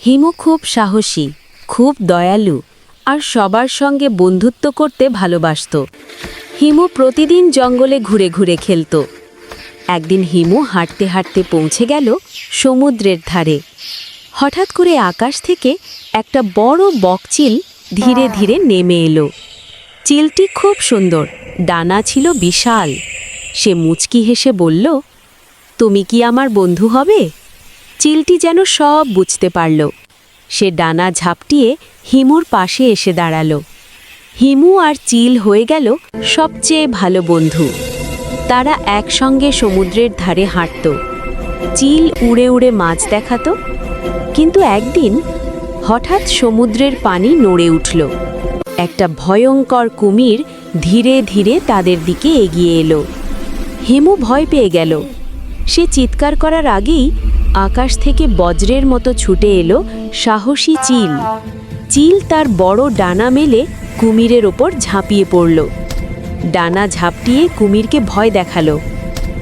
হিমু খুব সাহসী, খুব দয়ালু আর সবার সঙ্গে বন্ধুত্ব করতে ভালোবাসত। হিমু প্রতিদিন জঙ্গলে ঘুরে ঘুরে খেলত। একদিন হিমু হাঁটতে হাঁটতে পৌঁছে গেল সমুদ্রের ধারে। হঠাৎ করে আকাশ থেকে একটা বড় বকচিল ধীরে ধীরে নেমে এলো। চিলটি খুব সুন্দর, ডানা ছিল বিশাল। সে মুচকি হেসে বলল, তুমি কি আমার বন্ধু হবে? চিলটি যেন সব বুঝতে পারল। সে ডানা ঝাপটিয়ে হিমুর পাশে এসে দাঁড়াল। হিমু আর চিল হয়ে গেল সবচেয়ে ভালো বন্ধু। তারা একসঙ্গে সমুদ্রের ধারে হাঁটত। চিল উড়ে উড়ে মাছ দেখাত। কিন্তু একদিন হঠাৎ সমুদ্রের পানি নড়ে উঠল। একটা ভয়ঙ্কর কুমির ধীরে ধীরে তাদের দিকে এগিয়ে এলো। হিমু ভয় পেয়ে গেল। সে চিৎকার করার আগেই আকাশ থেকে বজ্রের মতো ছুটে এলো সাহসী চিল। চিল তার বড় ডানা মেলে কুমিরের ওপর ঝাঁপিয়ে পড়ল। ডানা ঝাপটিয়ে কুমিরকে ভয় দেখালো।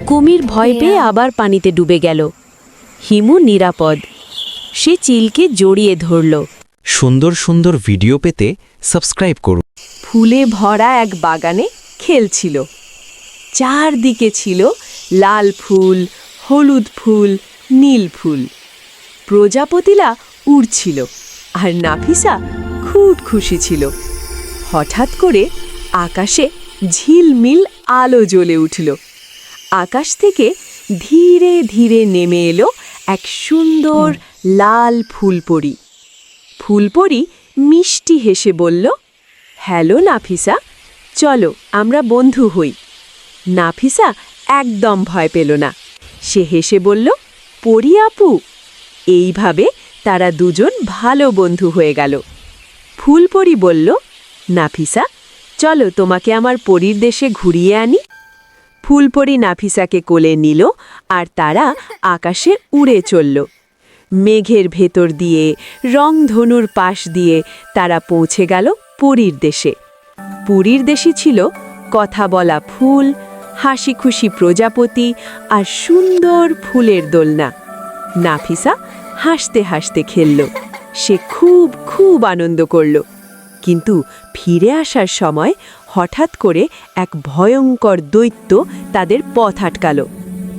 কুমির ভয় পেয়ে আবার পানিতে ডুবে গেল। হিমু নিরাপদ। সে চিলকে জড়িয়ে ধরল। সুন্দর সুন্দর ভিডিও পেতে সাবস্ক্রাইব করুন। ফুলে ভরা এক বাগানে খেলছিল। চারদিকে ছিল লাল ফুল, হলুদ ফুল, নীল ফুল। প্রজাপতিরা উড়ছিল আর নাফিসা খুব খুশি ছিল। হঠাৎ করে আকাশে ঝিলমিল আলো জ্বলে উঠল। আকাশ থেকে ধীরে ধীরে নেমে এলো এক সুন্দর লাল ফুলপরি। ফুলপরি মিষ্টি হেসে বলল, হ্যালো নাফিসা, চলো আমরা বন্ধু হই। নাফিসা একদম ভয় পেল না। সে হেসে বলল, পরি আপু। এইভাবে তারা দুজন ভালো বন্ধু হয়ে গেল। ফুলপরি বলল, নাফিসা, চলো তোমাকে আমার পরীর দেশে ঘুরিয়ে আনি। ফুলপরি নাফিসাকে কোলে নিল আর তারা আকাশে উড়ে চলল। মেঘের ভেতর দিয়ে, রংধনুর পাশ দিয়ে তারা পৌঁছে গেল পরীর দেশে। পরীর দেশে ছিল কথা বলা ফুল, হাসি খুশি প্রজাপতি আর সুন্দর ফুলের দোলনা। নাফিসা হাসতে হাসতে খেলল। সে খুব খুব আনন্দ করল। কিন্তু ফিরে আসার সময় হঠাৎ করে এক ভয়ঙ্কর দৈত্য তাদের পথ আটকাল।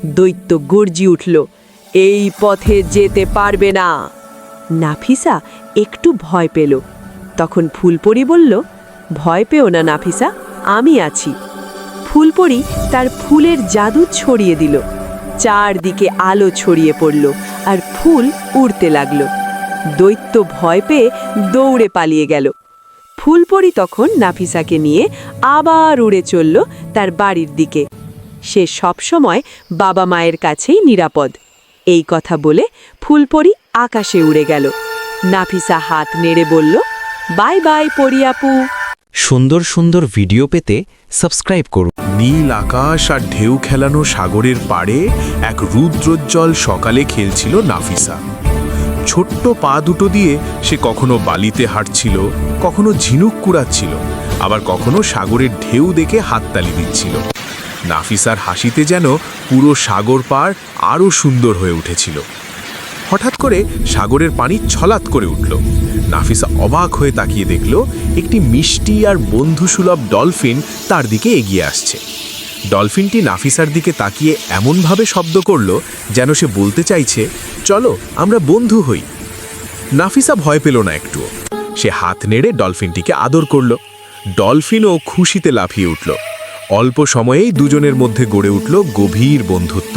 দৈত্য গর্জি উঠল, এই পথে যেতে পারবে না। নাফিসা একটু ভয় পেল। তখন ফুলপরি বলল, ভয় পেও না নাফিসা, আমি আছি। ফুলপরি তার ফুলের জাদু ছড়িয়ে দিল। চারদিকে আলো ছড়িয়ে পড়ল আর ফুল উড়তে লাগল। দৈত্য ভয় পেয়ে দৌড়ে পালিয়ে গেল। ফুলপরি তখন নাফিসাকে নিয়ে আবার উড়ে চলল তার বাড়ির দিকে। সে সবসময় বাবা মায়ের কাছেই নিরাপদ। এই কথা বলে ফুলপরি আকাশে উড়ে গেল। নাফিসা হাত নেড়ে বলল, বাই বাই পরি আপু। সুন্দর সুন্দর ভিডিও পেতে সাবস্ক্রাইব করুন। নীল আকাশ আর ঢেউ খেলানো সাগরের পাড়ে এক রুদ্রোজ্জ্বল সকালে খেলছিল নাফিসা। ছোট্ট পা দুটো দিয়ে সে কখনো বালিতে হাঁটছিল, কখনো ঝিনুক কুড়াচ্ছিল, আবার কখনো সাগরের ঢেউ দেখে হাততালি দিচ্ছিল। নাফিসার হাসিতে যেন পুরো সাগর পাড় আরও সুন্দর হয়ে উঠেছিল। হঠাৎ করে সাগরের পানি ছলাৎ করে উঠল। নাফিসা অবাক হয়ে তাকিয়ে দেখল একটি মিষ্টি আর বন্ধুসুলভ ডলফিন তার দিকে এগিয়ে আসছে। ডলফিনটি নাফিসার দিকে তাকিয়ে এমনভাবে শব্দ করল যেন সে বলতে চাইছে, চলো আমরা বন্ধু হই। নাফিসা ভয় পেল না একটুও। সে হাত নেড়ে ডলফিনটিকে আদর করল। ডলফিনও খুশিতে লাফিয়ে উঠল। অল্প সময়েই দুজনের মধ্যে গড়ে উঠল গভীর বন্ধুত্ব।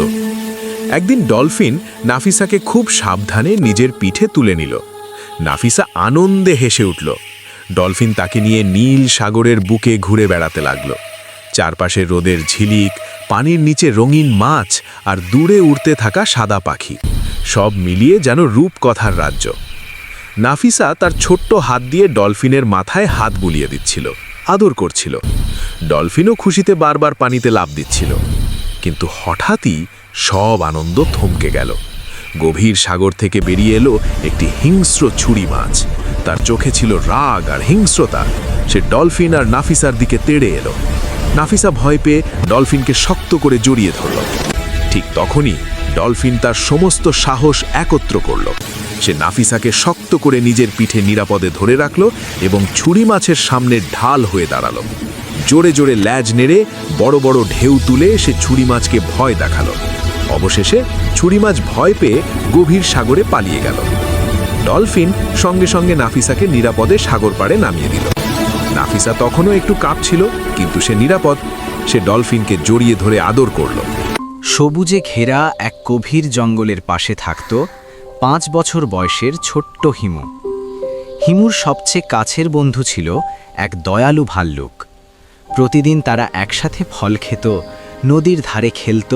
একদিন ডলফিন নাফিসাকে খুব সাবধানে নিজের পিঠে তুলে নিল। নাফিসা আনন্দে হেসে উঠল। ডলফিন তাকে নিয়ে নীল সাগরের বুকে ঘুরে বেড়াতে লাগল। চারপাশে রোদের ঝিলিক, পানির নিচে রঙিন মাছ আর দূরে উড়তে থাকা সাদা পাখি, সব মিলিয়ে যেন রূপকথার রাজ্য। নাফিসা তার ছোট্ট হাত দিয়ে ডলফিনের মাথায় হাত বুলিয়ে দিচ্ছিল, আদর করছিল। ডলফিনও খুশিতে বারবার পানিতে লাফ দিচ্ছিল। কিন্তু হঠাৎই সব আনন্দ থমকে গেল। গভীর সাগর থেকে বেরিয়ে এলো একটি হিংস্র ছুরি মাছ। তার চোখে ছিল রাগ আর হিংস্রতা। সে ডলফিন আর নাফিসার দিকে তেড়ে এলো। নাফিসা ভয় পেয়ে ডলফিনকে শক্ত করে জড়িয়ে ধরল। ঠিক তখনই ডলফিন তার সমস্ত সাহস একত্র করল। সে নাফিসাকে শক্ত করে নিজের পিঠে নিরাপদে ধরে রাখল এবং ছুরি মাছের সামনে ঢাল হয়ে দাঁড়ালো। জোরে জোরে ল্যাজ নেড়ে বড় বড় ঢেউ তুলে সে ছুরি মাছকে ভয় দেখালো। অবশেষে ছুরি মাছ ভয় পেয়ে গভীর সাগরে পালিয়ে গেল। ডলফিন সঙ্গে সঙ্গে নাফিসাকে নিরাপদে সাগর পাড়ে নামিয়ে দিল। নাফিসা তখনও একটু কাঁপছিল, কিন্তু সে নিরাপদ। সে ডলফিনকে জড়িয়ে ধরে আদর করল। সবুজে ঘেরা এক গভীর জঙ্গলের পাশে থাকত 5 বছর বয়সের ছোট্ট হিমু। হিমুর সবচেয়ে কাছের বন্ধু ছিল এক দয়ালু ভাল্লুক। প্রতিদিন তারা একসাথে ফল খেত, নদীর ধারে খেলত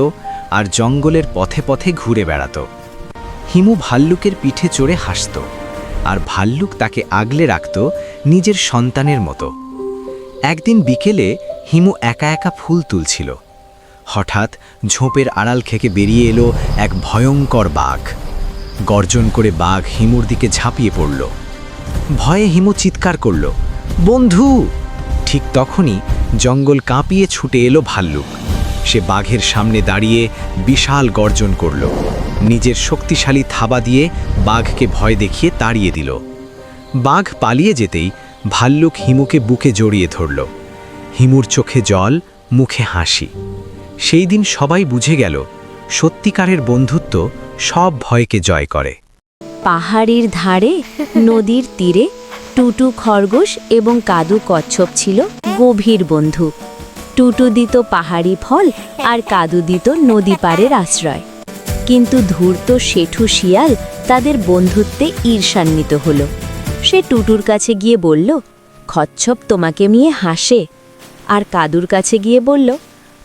আর জঙ্গলের পথে পথে ঘুরে বেড়াত। হিমু ভাল্লুকের পিঠে চড়ে হাসত, আর ভাল্লুক তাকে আগলে রাখত নিজের সন্তানের মতো। একদিন বিকেলে হিমু একা একা ফুল তুলছিল। হঠাৎ ঝোপের আড়াল থেকে বেরিয়ে এলো এক ভয়ঙ্কর বাঘ। গর্জন করে বাঘ হিমুর দিকে ঝাঁপিয়ে পড়ল। ভয়ে হিমু চিৎকার করল, বন্ধু! ঠিক তখনই জঙ্গল কাঁপিয়ে ছুটে এলো ভাল্লুক। সে বাঘের সামনে দাঁড়িয়ে বিশাল গর্জন করল। নিজের শক্তিশালী থাবা দিয়ে বাঘকে ভয় দেখিয়ে তাড়িয়ে দিল। বাঘ পালিয়ে যেতেই ভাল্লুক হিমুকে বুকে জড়িয়ে ধরল। হিমুর চোখে জল, মুখে হাসি। সেই দিন সবাই বুঝে গেল, সত্যিকারের বন্ধুত্ব সব ভয়কে জয় করে। পাহাড়ের ধারে নদীর তীরে টুটু খরগোশ এবং কাদু কচ্ছপ ছিল গভীর বন্ধু। টুটু দিত পাহাড়ি ফল আর কাদু দিত নদী পাড়ের আশ্রয়। কিন্তু ধূর্ত শেঠু শিয়াল তাদের বন্ধুত্বে ঈর্ষান্বিত হল। সে টুটুর কাছে গিয়ে বলল, কচ্ছপ তোমাকে নিয়ে হাসে। আর কাদুর কাছে গিয়ে বলল,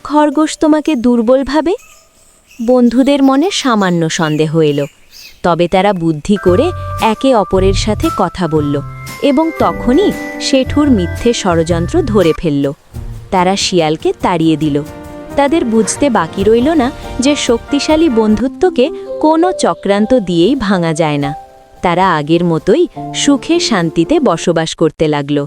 খরগোশ তোমাকে দুর্বল ভাবে। বন্ধুদের মনে সামান্য সন্দেহ এলো, তবে তারা বুদ্ধি করে একে অপরের সাথে কথা বলল এবং তখনই শেঠুর মিথ্যে ষড়যন্ত্র ধরে ফেলল। তারা শিয়ালকে তাড়িয়ে দিল। তাদের বুঝতে বাকি রইল না যে শক্তিশালী বন্ধুত্বকে কোনো চক্রান্ত দিয়েই ভাঙা যায় না। তারা আগের মতোই সুখে শান্তিতে বসবাস করতে লাগলো।